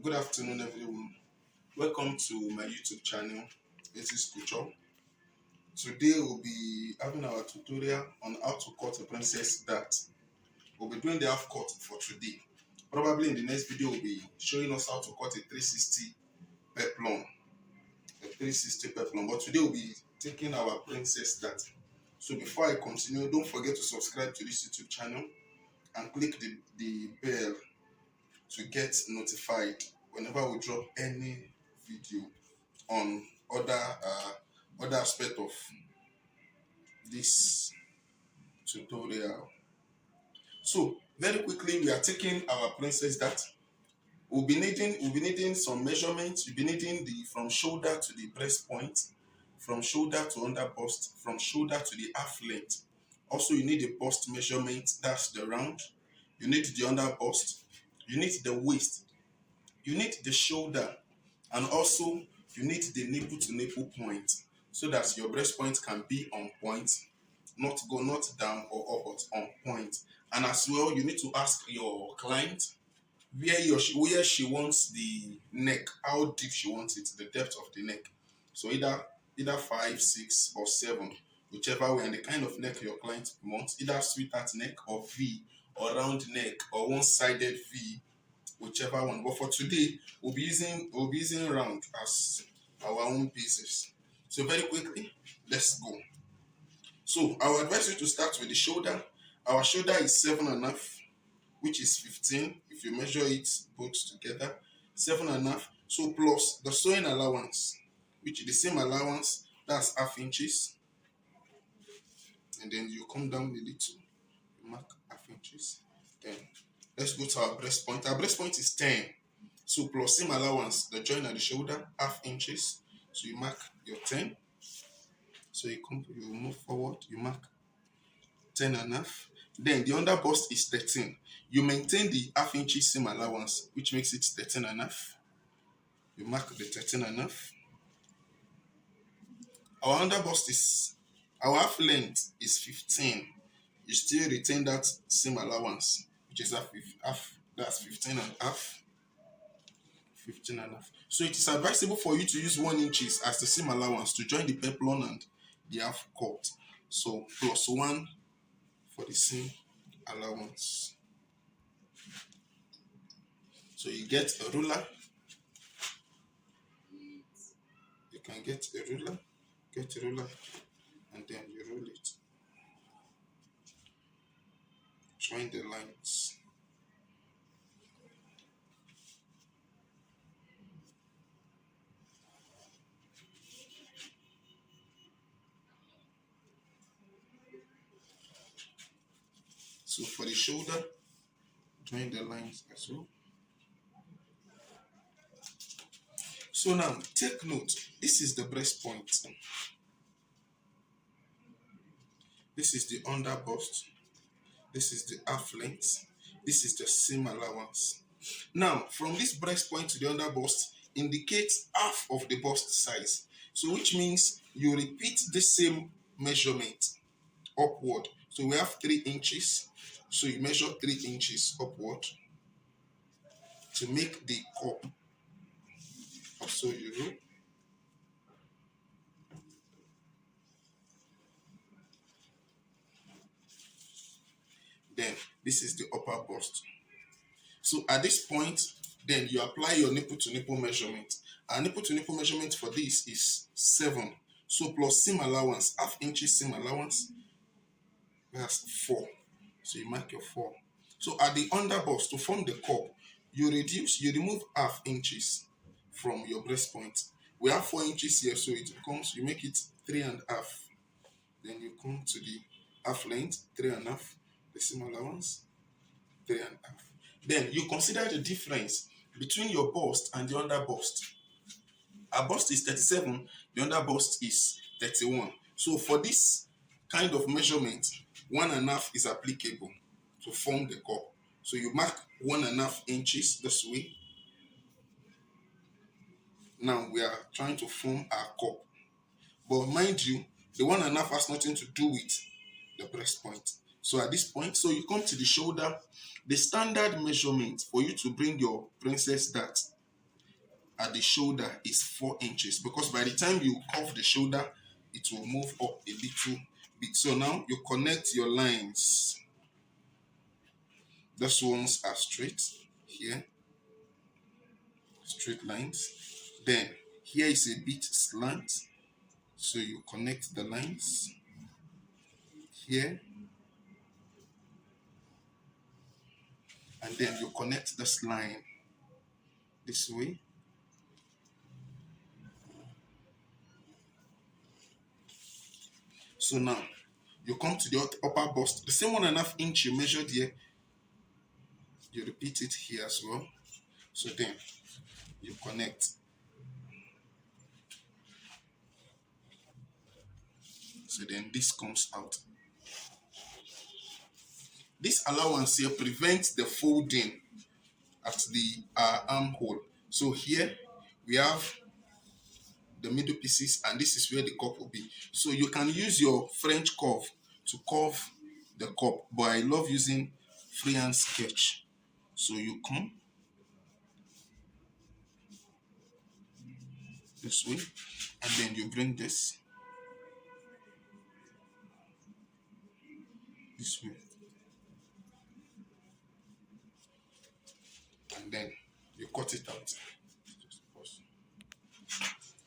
Good afternoon, everyone. Welcome to my YouTube channel. This is Kucho. Today we'll be having our tutorial on how to cut a princess dart. We'll be doing the half cut for today. Probably in the next video we'll be showing us how to cut a 360 peplum. But today we'll be taking our princess dart. So before I continue, don't forget to subscribe to this YouTube channel and click the bell to get notified whenever we drop any video on other aspect of this tutorial. So very quickly, we are taking our princess dart. We'll be needing some measurements. We'll be needing the from shoulder to the breast point, from shoulder to under bust, from shoulder to the half length. Also, you need the bust measurement, that's the round. You need the under bust, you need the waist, you need the shoulder, and also you need the nipple to nipple point, so that your breast point can be on point, not down or up, but on point. And as well, you need to ask your client where she wants the neck, how deep she wants it, the depth of the neck. So either 5, 6, or 7, whichever way, and the kind of neck your client wants, either sweetheart neck or V, or round neck, or one-sided V, whichever one. But for today, we'll be using round as our own basis. So very quickly, let's go. So I would advise you to start with the shoulder. Our shoulder is 7.5, which is 15 if you measure it both together. 7.5. So plus the sewing allowance, which is the same allowance, that's half inches. And then you come down a little, mark half inches. Then let's go to our breast point. Our breast point is 10. So plus same allowance, the joint at the shoulder, half inches. So you mark your 10. So you move forward, you mark 10.5. Then the under bust is 13. You maintain the half inches same allowance, which makes it 13.5. You mark the 13.5. Our under bust is, our half length is 15. You still retain that same allowance, which is half, that's 15.5. 15.5. So it is advisable for you to use 1 inches as the same allowance to join the peplum and the half cut. So plus 1 for the same allowance. So you get a ruler. You can get a ruler, and then you roll it. Join the lines. So for the shoulder, join the lines as well. So now take note, this is the breast point. This is the under bust. This is the half length. This is the seam allowance. Now, from this breast point to the under bust indicates half of the bust size. So which means you repeat the same measurement upward. So we have 3 inches. So you measure 3 inches upward to make the cup. Also you roll. Then this is the upper bust. So at this point, then you apply your nipple to nipple measurement. Our nipple to nipple measurement for this is 7. So plus seam allowance, half inches seam allowance, that's 4. So you mark your 4. So at the under bust, to form the cup, you remove half inches from your breast point. We have 4 inches here, so it becomes, you make it 3.5. Then you come to the half length, 3.5. The seam allowance, 3.5. Then you consider the difference between your bust and the under bust. Our bust is 37, the under bust is 31. So for this kind of measurement, 1.5 is applicable to form the cup. So you mark 1.5 inches this way. Now we are trying to form our cup. But mind you, the 1.5 has nothing to do with the breast point. So at this point, so you come to the shoulder. The standard measurement for you to bring your princess dart at the shoulder is 4 inches, because by the time you curve the shoulder, it will move up a little bit. So now you connect your lines. Those ones are straight here, straight lines. Then here is a bit slant, so you connect the lines here, and then you connect this line this way. So now you come to the upper bust, the same 1.5 inch you measured here, you repeat it here as well. So then you connect. So then this comes out. This allowance here prevents the folding at the armhole. So here we have the middle pieces, and this is where the cup will be. So you can use your French curve to curve the cup, but I love using freehand sketch. So you come this way, and then you bring this way, and then you cut it out.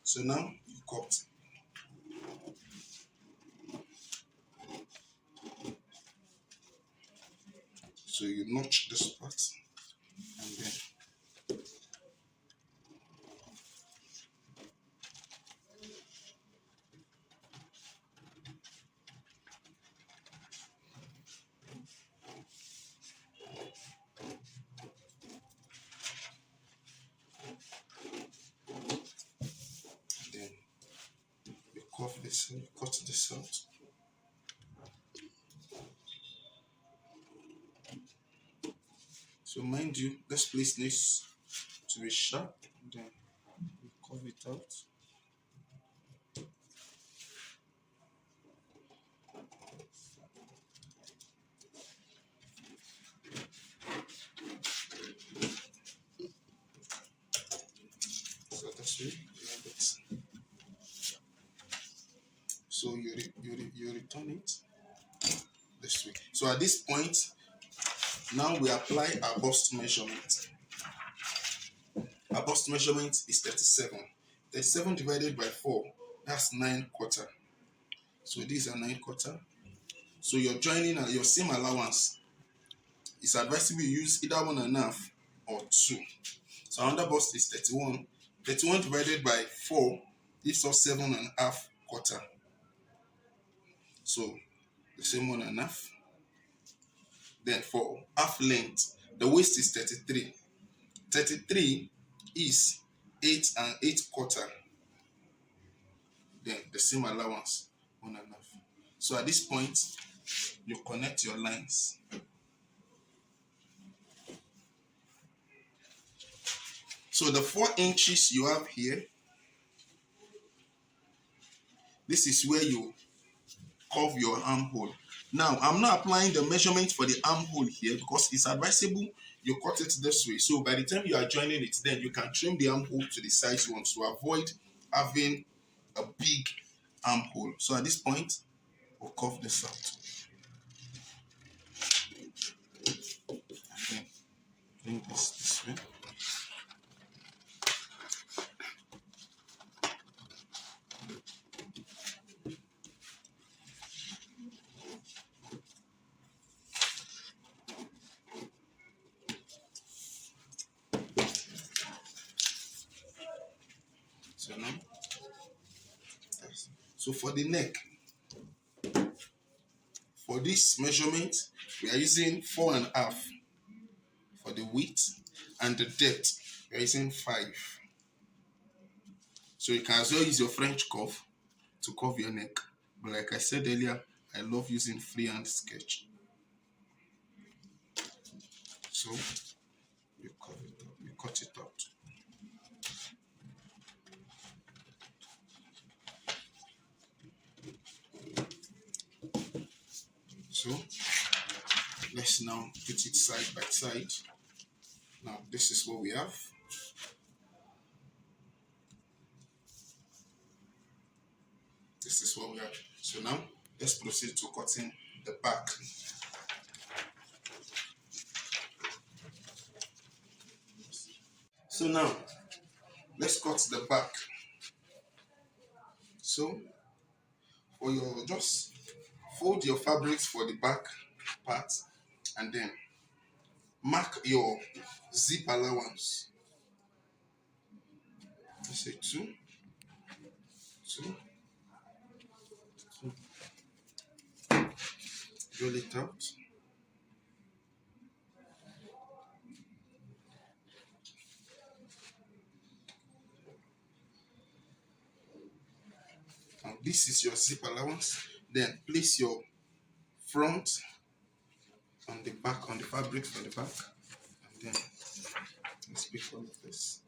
So now you cut. So you notch this part, and then you curve this, you cut this out. So mind you, this place needs to be sharp, and then you curve it out. So this way you have it. So you return it this way. So at this point, now we apply our bust measurement. Our bust measurement is 37. 37 divided by 4, that's 9/4. So these are 9/4. So you're joining your seam allowance. It's advisable you use either 1.5 or 2. So our under bust is 31. 31 divided by 4 gives us 7.5/4. So the same 1.5. Then for half length, the waist is 33. 33 is 8 8/4. Then the seam allowance 1.5. So at this point, you connect your lines. So the 4 inches you have here, this is where you curve your armhole. Now, I'm not applying the measurement for the armhole here because it's advisable you cut it this way. So by the time you are joining it, then you can trim the armhole to the size you want to avoid having a big armhole. So at this point, we'll curve this out. And then bring this way. So for the neck, for this measurement, we are using 4.5 for the width, and the depth, we are using 5. So you can as well use your French curve to curve your neck. But like I said earlier, I love using freehand sketch. So you curve it up, you cut it out. So let's now put it side by side. Now this is what we have. this is what we have. So now let's proceed to cutting the back. So now let's cut the back. So for your, just fold your fabrics for the back part and then mark your zip allowance. Let's say 2, 2, 2. Roll it out. And this is your zip allowance. Then place your front on the back, on the fabric for the back, and then let's pick all of this.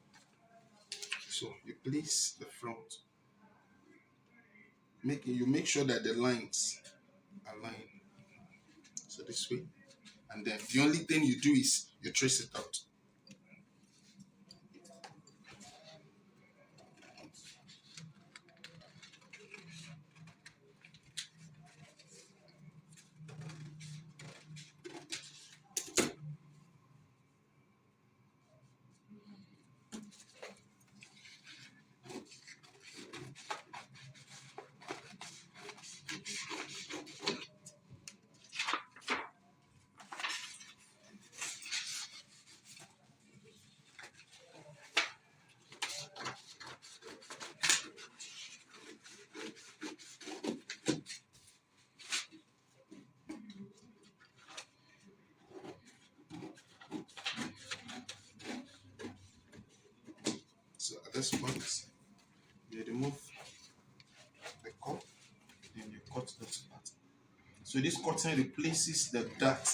So you place the front. Make sure that the lines align. So this way, and then the only thing you do is you trace it out. So at this point, you remove the cup, then you cut this part. So this cutting replaces the dart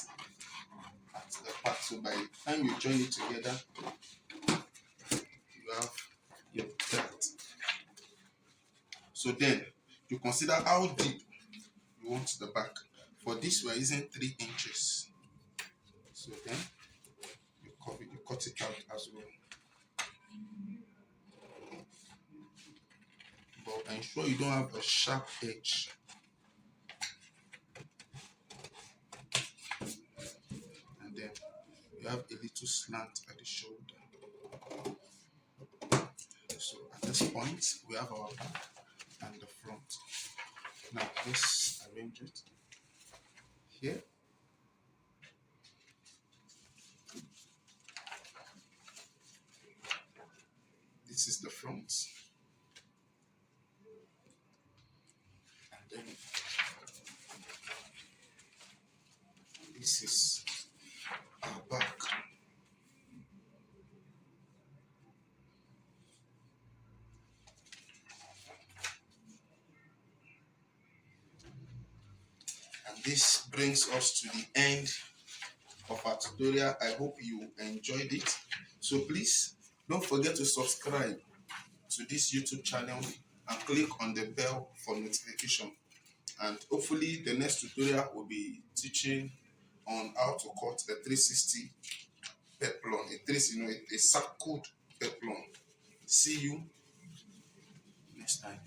at the part. So by the time you join it together, you have your dart. So then you consider how deep you want the back. For this, we are using 3 inches. So then you cut it out as well. But ensure you don't have a sharp edge. And then you have a little slant at the shoulder. So at this point, we have our back and the front. Now let's arrange it here. This is the front. And then this is our back. And this brings us to the end of our tutorial. I hope you enjoyed it. So please don't forget to subscribe to this YouTube channel and click on the bell for notification. And hopefully the next tutorial will be teaching on how to cut a 360 peplon, a circled peplon. See you next time.